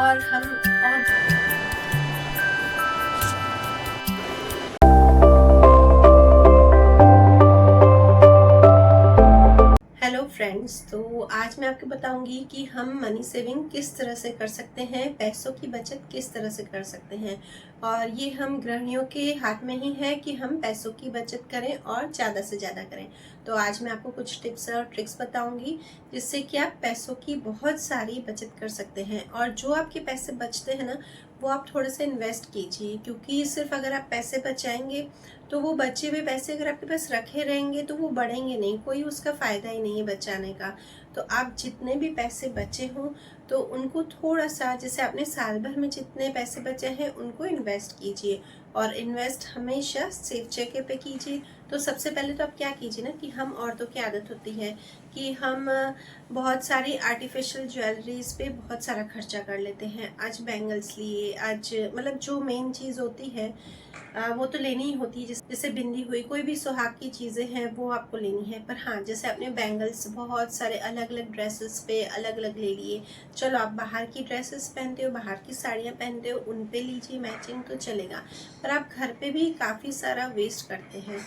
और हम और हेलो फ्रेंड्स, तो आज मैं आपको बताऊंगी कि हम मनी सेविंग किस तरह से कर सकते हैं, पैसों की बचत किस तरह से कर सकते हैं। और ये हम गृहिणियों के हाथ में ही है कि हम पैसों की बचत करें और ज़्यादा से ज़्यादा करें। तो आज मैं आपको कुछ टिप्स और ट्रिक्स बताऊंगी जिससे कि आप पैसों की बहुत सारी बचत कर सकते हैं। और जो आपके पैसे बचते हैं ना, वो आप थोड़े से इन्वेस्ट कीजिए, क्योंकि सिर्फ अगर आप पैसे बचाएंगे तो वो बचे हुए पैसे अगर आपके पास रखे रहेंगे तो वो बढ़ेंगे नहीं, कोई उसका फ़ायदा ही नहीं है बचाने का। तो आप जितने भी पैसे बचे हों तो उनको थोड़ा सा, जैसे आपने साल भर में जितने पैसे बचे हैं उनको इन्वेस्ट कीजिए। और इन्वेस्ट हमेशा सेफ जगह पे कीजिए। तो सबसे पहले तो आप क्या कीजिए ना, कि हम औरतों की आदत होती है कि हम बहुत सारी आर्टिफिशियल ज्वेलरीज पे बहुत सारा खर्चा कर लेते हैं। आज बैंगल्स लिए, आज मतलब जो मेन चीज़ होती है वो तो लेनी ही होती है। जैसे बिंदी हुई, कोई भी सुहाग की चीज़ें हैं वो आपको लेनी है। पर हाँ, जैसे आपने बैंगल्स बहुत सारे अलग अलग ड्रेसेस पे अलग अलग ले लिए। चलो, आप बाहर की ड्रेसेस पहनते हो, बाहर की साड़ियाँ पहनते हो, उन पे लीजिए मैचिंग तो चलेगा। पर आप घर पे भी काफ़ी सारा वेस्ट करते हैं।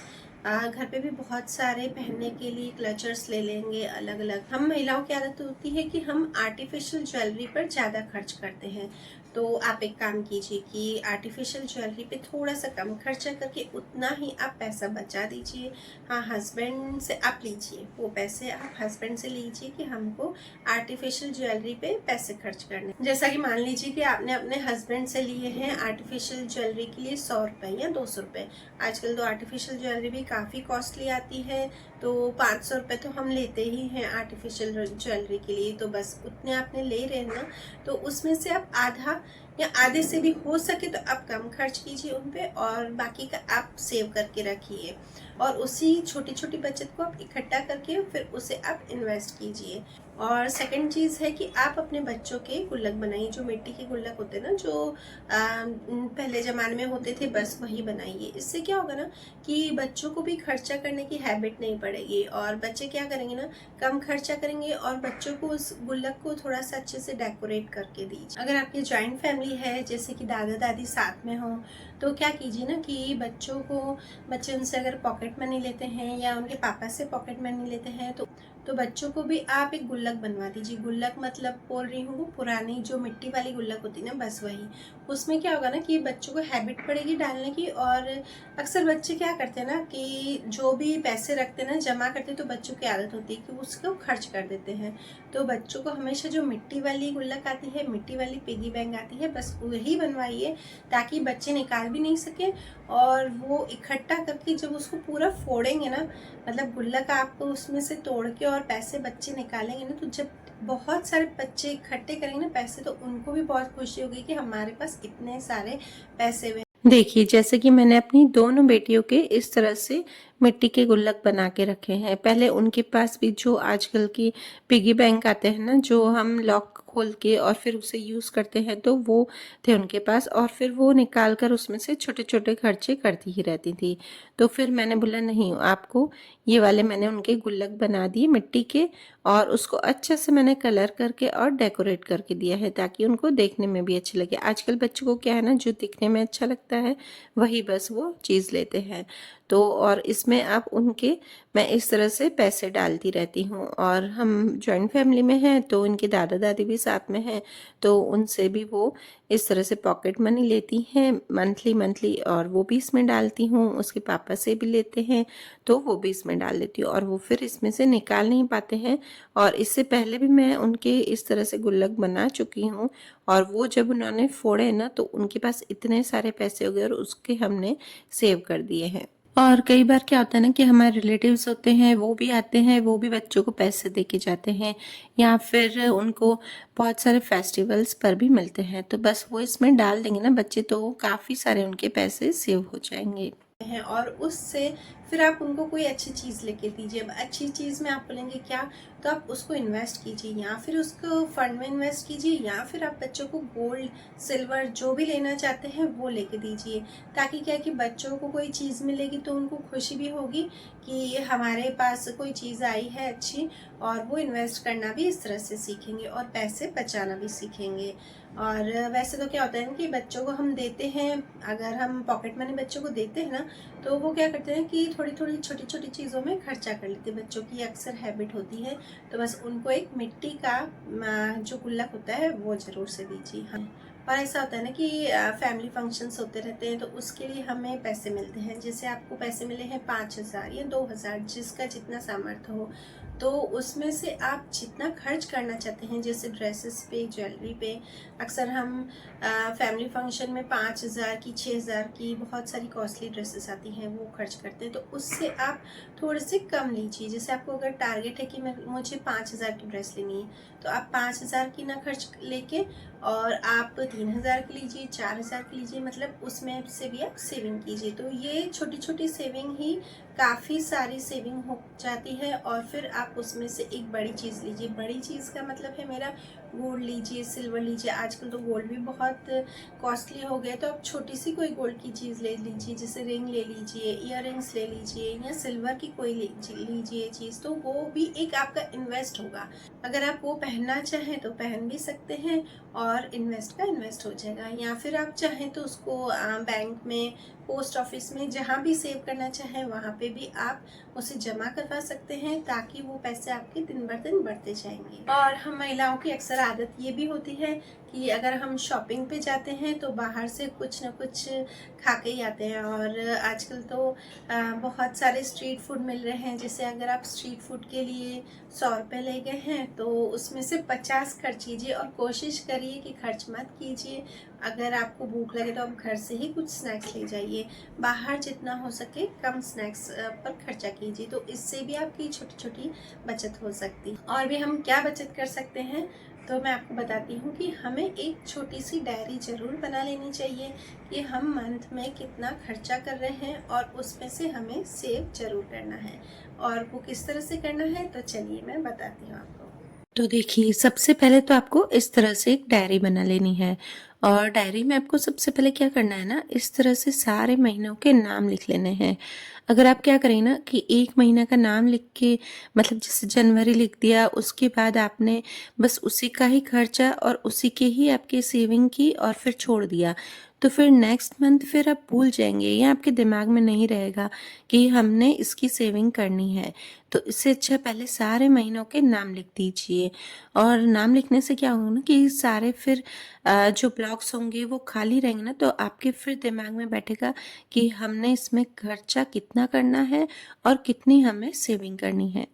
घर पे भी बहुत सारे पहनने के लिए क्लचर्स ले लेंगे अलग अलग। हम महिलाओं की आदत होती है कि हम आर्टिफिशियल ज्वेलरी पर ज़्यादा खर्च करते हैं। तो आप एक काम कीजिए कि आर्टिफिशियल ज्वेलरी पे थोड़ा सा कम खर्चा करके उतना ही आप पैसा बचा दीजिए। हाँ, हस्बैंड से आप लीजिए, वो पैसे आप हस्बैंड से लीजिए कि हमको आर्टिफिशियल ज्वेलरी पे पैसे खर्च करने। जैसा कि मान लीजिए कि आपने अपने हस्बैंड से लिए हैं आर्टिफिशियल ज्वेलरी के लिए 100 रुपये या 200 रुपये। आजकल तो आर्टिफिशियल ज्वेलरी भी काफ़ी कॉस्टली आती है, तो 500 रुपये तो हम लेते ही हैं आर्टिफिशियल ज्वेलरी के लिए। तो बस उतने आपने ले रहे हैं ना, तो उसमें से आप आधा या आधे से भी हो सके तो आप कम खर्च कीजिए उन पे, और बाकी का आप सेव करके रखिए। और उसी छोटी छोटी बचत को आप इकट्ठा करके फिर उसे आप इन्वेस्ट कीजिए। और सेकंड चीज़ है कि आप अपने बच्चों के गुल्लक बनाइए। जो मिट्टी के गुल्लक होते हैं ना, जो पहले ज़माने में होते थे, बस वही बनाइए। इससे क्या होगा ना, कि बच्चों को भी खर्चा करने की हैबिट नहीं पड़ेगी। और बच्चे क्या करेंगे ना, कम खर्चा करेंगे और बच्चों को उस गुल्लक को थोड़ा सा अच्छे से डेकोरेट करके दीजिए। अगर आपकी जॉइंट फैमिली है, जैसे कि दादा दादी साथ में हों, तो क्या कीजिए ना कि बच्चे उनसे अगर पॉकेट मनी लेते हैं या उनके पापा से पॉकेट मनी लेते हैं, तो बच्चों को भी आप एक गुल्लक बनवा दीजिए। गुल्लक मतलब बोल रही हूँ वो पुरानी जो मिट्टी वाली गुल्लक होती है ना, बस वही। उसमें क्या होगा ना कि बच्चों को हैबिट पड़ेगी डालने की। और अक्सर बच्चे क्या करते हैं ना, कि जो भी पैसे रखते हैं ना, जमा करते हैं, तो बच्चों की आदत होती है कि उसको खर्च कर देते हैं। तो बच्चों को हमेशा जो मिट्टी वाली गुल्लक आती है, मिट्टी वाली पिगी बैंक आती है, बस वही बनवाइए, ताकि बच्चे निकाल भी नहीं सके। और वो इकट्ठा करके जब उसको पूरा फोड़ेंगे ना, मतलब गुल्लक आप उसमें से तोड़ के और पैसे बच्चे निकालेंगे ना, तो जब बहुत सारे बच्चे इकट्ठे करेंगे ना पैसे, तो उनको भी बहुत खुशी होगी कि हमारे पास इतने सारे पैसे हुए। देखिए, जैसे कि मैंने अपनी दोनों बेटियों के इस तरह से मिट्टी के गुल्लक बना के रखे हैं। पहले उनके पास भी जो आजकल की पिगी बैंक आते हैं ना, जो हम लॉक खोल के और फिर उसे यूज़ करते हैं, तो वो थे उनके पास। और फिर वो निकाल कर उसमें से छोटे छोटे खर्चे करती ही रहती थी। तो फिर मैंने बोला नहीं, आपको ये वाले मैंने उनके गुल्लक बना दिए मिट्टी के, और उसको अच्छे से मैंने कलर करके और डेकोरेट करके दिया है, ताकि उनको देखने में भी अच्छे लगे। आजकल बच्चों को क्या है ना, जो दिखने में अच्छा लगता है वही बस वो चीज़ लेते हैं। तो और इसमें आप उनके, मैं इस तरह से पैसे डालती रहती हूँ। और हम जॉइंट फैमिली में हैं, तो उनके दादा दादी भी साथ में हैं, तो उनसे भी वो इस तरह से पॉकेट मनी लेती हैं मंथली, और वो भी इसमें डालती हूँ। उसके पापा से भी लेते हैं, तो वो भी इसमें डाल देती हूँ, और वो फिर इसमें से निकाल नहीं पाते हैं। और इससे पहले भी मैं उनके इस तरह से गुल्लक बना चुकी हूँ, और वो जब उन्होंने फोड़े ना, तो उनके पास इतने सारे पैसे हो गए, और उसके हमने सेव कर दिए हैं। और कई बार क्या होता है ना, कि हमारे रिलेटिव्स होते हैं, वो भी आते हैं, वो भी बच्चों को पैसे दे के जाते हैं, या फिर उनको बहुत सारे फेस्टिवल्स पर भी मिलते हैं। तो बस वो इसमें डाल देंगे ना बच्चे, तो काफ़ी सारे उनके पैसे सेव हो जाएंगे हैं। और उससे फिर आप उनको कोई अच्छी चीज़ लेके दीजिए। अब अच्छी चीज़ में आप बोलेंगे क्या, तो आप उसको इन्वेस्ट कीजिए, या फिर उसको फंड में इन्वेस्ट कीजिए, या फिर आप बच्चों को गोल्ड सिल्वर जो भी लेना चाहते हैं वो लेके दीजिए। ताकि क्या है कि बच्चों को कोई चीज़ मिलेगी तो उनको खुशी भी होगी कि हमारे पास कोई चीज़ आई है अच्छी, और वो इन्वेस्ट करना भी इस तरह से सीखेंगे और पैसे बचाना भी सीखेंगे। और वैसे तो क्या होता है ना कि बच्चों को हम देते हैं, अगर हम पॉकेट मनी बच्चों को देते हैं ना, तो वो क्या करते हैं कि थोड़ी थोड़ी छोटी छोटी चीज़ों में खर्चा कर लेते हैं। बच्चों की अक्सर हैबिट होती है, तो बस उनको एक मिट्टी का जो गुल्लक होता है वो ज़रूर से दीजिए। हाँ, और ऐसा होता है ना कि फैमिली फंक्शंस होते रहते हैं, तो उसके लिए हमें पैसे मिलते हैं। जैसे आपको पैसे मिले हैं 5,000 या 2,000, जिसका जितना सामर्थ्य हो, तो उसमें से आप जितना खर्च करना चाहते हैं, जैसे ड्रेसेस पे, ज्वेलरी पे, अक्सर हम फैमिली फंक्शन में 5,000 की, 6,000 की बहुत सारी कॉस्टली ड्रेसेस आती हैं, वो खर्च करते हैं। तो उससे आप थोड़े से कम लीजिए। जैसे आपको अगर टारगेट है कि मुझे 5,000 की ड्रेस लेनी है, तो आप 5,000 की ना खर्च लेके और आप 3,000 की लीजिए, 4,000 की लीजिए, मतलब उसमें से भी आप सेविंग कीजिए। तो ये छोटी छोटी सेविंग ही काफ़ी सारी सेविंग हो जाती है, और फिर आप उसमें से एक बड़ी चीज़ लीजिए। बड़ी चीज़ का मतलब है मेरा गोल्ड लीजिए, सिल्वर लीजिए। आजकल तो गोल्ड भी बहुत कॉस्टली हो गए, तो आप छोटी सी कोई गोल्ड की चीज़ ले लीजिए, जैसे रिंग ले लीजिए, इयर रिंग्स ले लीजिए, या सिल्वर की कोई लीजिए चीज़, तो वो भी एक आपका इन्वेस्ट होगा। अगर आप वो पहनना चाहें तो पहन भी सकते हैं, और इन्वेस्ट का इन्वेस्ट हो जाएगा। या फिर आप चाहें तो उसको बैंक में, पोस्ट ऑफिस में, जहाँ भी सेव करना चाहें वहाँ पे भी आप उसे जमा करवा सकते हैं, ताकि वो पैसे आपके दिन बर दिन बढ़ते जाएंगे। और हम महिलाओं की अक्सर आदत ये भी होती है कि अगर हम शॉपिंग पे जाते हैं तो बाहर से कुछ ना कुछ खा के ही आते हैं। और आजकल तो बहुत सारे स्ट्रीट फूड मिल रहे हैं। जैसे अगर आप स्ट्रीट फूड के लिए 100 रुपये ले गए हैं, तो उसमें से 50 खर्च कीजिए, और कोशिश करिए कि खर्च मत कीजिए। अगर आपको भूख लगे तो आप घर से ही कुछ स्नैक्स ले जाइए। बाहर जितना हो सके कम स्नैक्स पर खर्चा कीजिए, तो इससे भी आपकी छोटी छोटी बचत हो सकती है। और भी हम क्या बचत कर सकते हैं, तो मैं आपको बताती हूँ कि हमें एक छोटी सी डायरी ज़रूर बना लेनी चाहिए कि हम मंथ में कितना खर्चा कर रहे हैं, और उसमें से हमें सेव ज़रूर करना है। और वो किस तरह से करना है, तो चलिए मैं बताती हूँ आपको। तो देखिए, सबसे पहले तो आपको इस तरह से एक डायरी बना लेनी है, और डायरी में आपको सबसे पहले क्या करना है ना, इस तरह से सारे महीनों के नाम लिख लेने हैं। अगर आप क्या करें ना कि एक महीना का नाम लिख के, मतलब जैसे जनवरी लिख दिया, उसके बाद आपने बस उसी का ही खर्चा और उसी के ही आपके सेविंग की और फिर छोड़ दिया, तो फिर नेक्स्ट मंथ फिर आप भूल जाएंगे, ये आपके दिमाग में नहीं रहेगा कि हमने इसकी सेविंग करनी है। तो इससे अच्छा पहले सारे महीनों के नाम लिख दीजिए। और नाम लिखने से क्या होगा ना कि सारे फिर जो ब्लॉक्स होंगे वो खाली रहेंगे ना, तो आपके फिर दिमाग में बैठेगा कि हमने इसमें खर्चा कितना करना है और कितनी हमें सेविंग करनी है।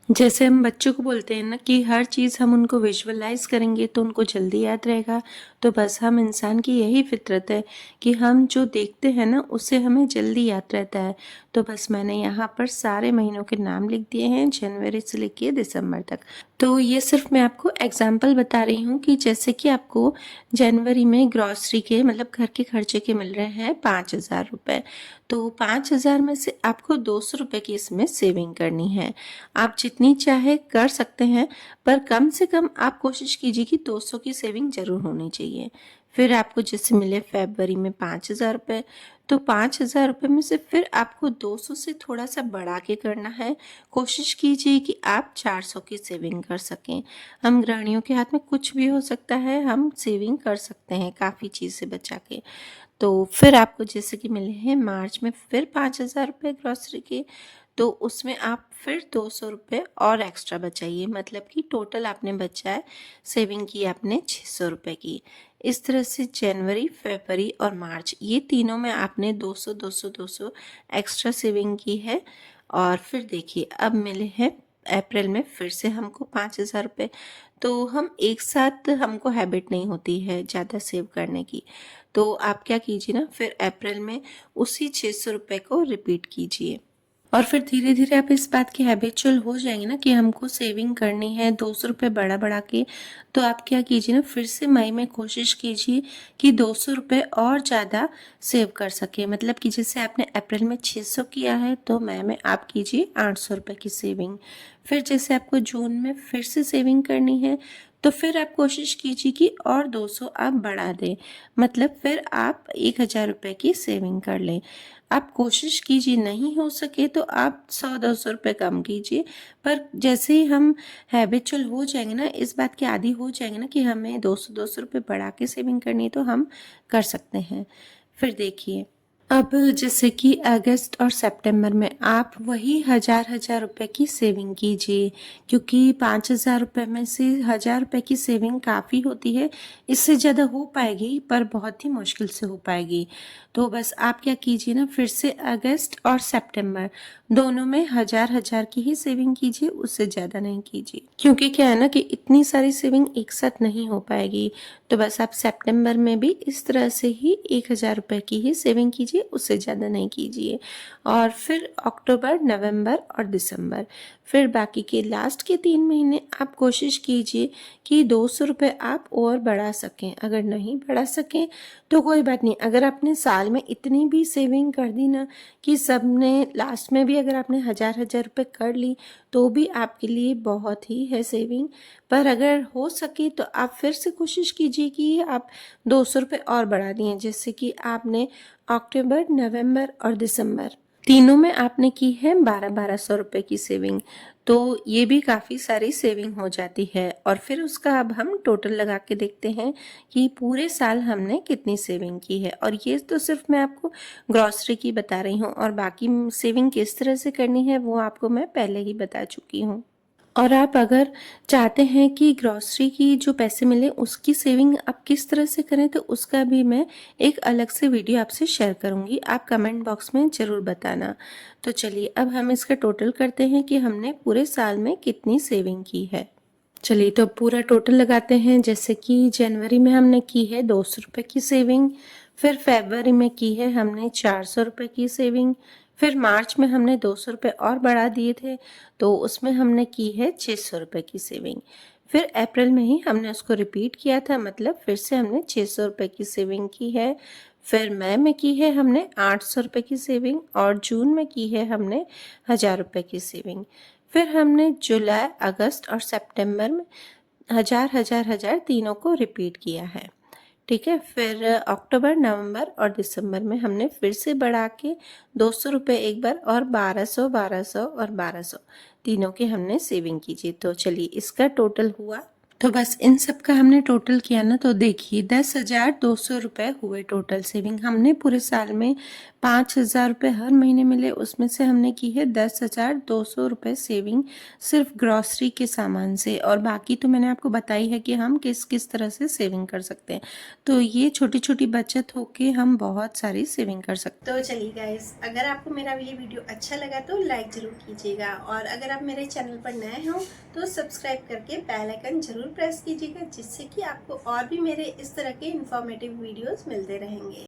जैसे हम बच्चों को बोलते हैं ना कि हर चीज़ हम उनको विजुअलाइज करेंगे तो उनको जल्दी याद रहेगा, तो बस हम इंसान की यही फितरत है कि हम जो देखते हैं ना उससे हमें जल्दी याद रहता है। तो बस मैंने यहाँ पर सारे महीनों के नाम लिख दिए हैं, जनवरी से लेके दिसंबर तक। तो ये सिर्फ मैं आपको एग्जाम्पल बता रही हूँ कि जैसे कि आपको जनवरी में ग्रॉसरी के, मतलब घर के खर्चे के मिल रहे हैं 5,000 रुपये, तो 5,000 में से आपको 200 रुपये की इसमें सेविंग करनी है। आप जितनी चाहे कर सकते हैं, पर कम से कम आप कोशिश कीजिए कि 200 की सेविंग जरूर होनी चाहिए। फिर आपको जैसे मिले फरवरी में 5,000 रुपये, तो 5,000 रुपये में से फिर आपको 200 से थोड़ा सा बढ़ा के करना है। कोशिश कीजिए कि आप 400 की सेविंग कर सकें। हम गृहिणियों के हाथ में कुछ भी हो सकता है, हम सेविंग कर सकते हैं काफ़ी चीज़ से बचा के। तो फिर आपको जैसे कि मिले हैं मार्च में फिर 5,000 रुपये ग्रॉसरी के, तो उसमें आप फिर 200 रुपये और एक्स्ट्रा बचाइए, मतलब कि टोटल आपने बचाए, सेविंग की आपने 600 रुपये की। इस तरह से जनवरी, फरवरी और मार्च, ये तीनों में आपने 200 200 200 एक्स्ट्रा सेविंग की है। और फिर देखिए अब मिले हैं अप्रैल में फिर से हमको 5,000 रुपये। तो हम एक साथ, हमको हैबिट नहीं होती है ज़्यादा सेव करने की, तो आप क्या कीजिए ना, फिर अप्रैल में उसी 600 रुपये को रिपीट कीजिए। और फिर धीरे धीरे आप इस बात की हैबिचुअल हो जाएंगे ना कि हमको सेविंग करनी है 200 रुपये बढ़ा बढ़ा के। तो आप क्या कीजिए ना, फिर से मई में कोशिश कीजिए कि 200 रुपये और ज़्यादा सेव कर सके। मतलब कि जैसे आपने अप्रैल में 600 किया है तो मई में आप कीजिए 800 रुपये की सेविंग। फिर जैसे आपको जून में फिर से सेविंग करनी है तो फिर आप कोशिश कीजिए कि और 200 आप बढ़ा दें, मतलब फिर आप 1000 रुपये की सेविंग कर लें। आप कोशिश कीजिए, नहीं हो सके तो आप 100-200 रुपये कम कीजिए। पर जैसे ही हम हैबिचुअल हो जाएंगे ना, इस बात के आदी हो जाएंगे ना कि हमें 200-200 रुपये बढ़ा के सेविंग करनी है, तो हम कर सकते हैं। फिर देखिए, अब जैसे कि अगस्त और सितंबर में आप वही 1000 रुपये की सेविंग कीजिए, क्योंकि 5000 रुपये में से 1000 रुपये की सेविंग काफ़ी होती है। इससे ज़्यादा हो पाएगी पर बहुत ही मुश्किल से हो पाएगी। तो बस आप क्या कीजिए ना, फिर से अगस्त और सितंबर दोनों में 1000 की ही सेविंग कीजिए, उससे ज़्यादा नहीं कीजिए। क्योंकि क्या है ना कि इतनी सारी सेविंग एक साथ नहीं हो पाएगी। तो बस आप सितंबर में भी इस तरह से ही 1000 रुपये की ही सेविंग कीजिए, उससे ज़्यादा नहीं कीजिए। और फिर अक्टूबर, नवंबर और दिसंबर, फिर बाकी के लास्ट के 3 महीने आप कोशिश कीजिए कि 200 रुपये आप और बढ़ा सकें। अगर नहीं बढ़ा सकें तो कोई बात नहीं। अगर आपने साल में इतनी भी सेविंग कर दी ना कि सबने लास्ट में भी अगर आपने 1000 रुपये कर ली तो भी आपके लिए बहुत ही है सेविंग। पर अगर हो सके तो आप फिर से कोशिश कीजिए कि आप 200 रुपये और बढ़ा दिए। जैसे कि आपने अक्टूबर, नवंबर और दिसंबर तीनों में आपने की है 1200 रुपये की सेविंग, तो ये भी काफ़ी सारी सेविंग हो जाती है। और फिर उसका अब हम टोटल लगा के देखते हैं कि पूरे साल हमने कितनी सेविंग की है। और ये तो सिर्फ मैं आपको ग्रॉसरी की बता रही हूँ, और बाकी सेविंग किस तरह से करनी है वो आपको मैं पहले ही बता चुकी हूँ। और आप अगर चाहते हैं कि ग्रॉसरी की जो पैसे मिले उसकी सेविंग आप किस तरह से करें, तो उसका भी मैं एक अलग से वीडियो आपसे शेयर करूंगी, आप कमेंट बॉक्स में ज़रूर बताना। तो चलिए अब हम इसका टोटल करते हैं कि हमने पूरे साल में कितनी सेविंग की है। चलिए तो पूरा टोटल लगाते हैं। जैसे कि जनवरी में हमने की है 200 रुपये की सेविंग, फिर फरवरी में की है हमने 400 रुपये की सेविंग, फिर मार्च में हमने 200 रुपये और बढ़ा दिए थे तो उसमें हमने की है 600 रुपये की सेविंग। फिर अप्रैल में ही हमने उसको रिपीट किया था, मतलब फिर से हमने 600 रुपये की सेविंग की है। फिर मई में की है हमने 800 रुपये की सेविंग, और जून में की है हमने 1000 रुपये की सेविंग। फिर हमने जुलाई, अगस्त और सितंबर में 1000 तीनों को रिपीट किया है। ठीक है। फिर अक्टूबर, नवंबर और दिसंबर में हमने फिर से बढ़ा के 200 रुपये एक बार, और 1200, 1200 और 1200 तीनों के हमने सेविंग कीजिए। तो चलिए इसका टोटल हुआ, तो बस इन सब का हमने टोटल किया ना, तो देखिए 10,200 रुपये हुए टोटल सेविंग। हमने पूरे साल में 5,000 रुपये हर महीने मिले, उसमें से हमने की है 10,200 रुपये सेविंग सिर्फ ग्रॉसरी के सामान से। और बाकी तो मैंने आपको बताई है कि हम किस किस तरह से सेविंग कर सकते हैं। तो ये छोटी छोटी बचत होके हम बहुत सारी सेविंग कर सकते हैं। तो चलिए गाइस, अगर आपको मेरा ये वीडियो अच्छा लगा तो लाइक ज़रूर कीजिएगा, और अगर आप मेरे चैनल पर नए हो तो सब्सक्राइब करके बेल आइकन ज़रूर प्रेस कीजिएगा, जिससे कि आपको और भी मेरे इस तरह के इन्फॉर्मेटिव वीडियोस मिलते रहेंगे।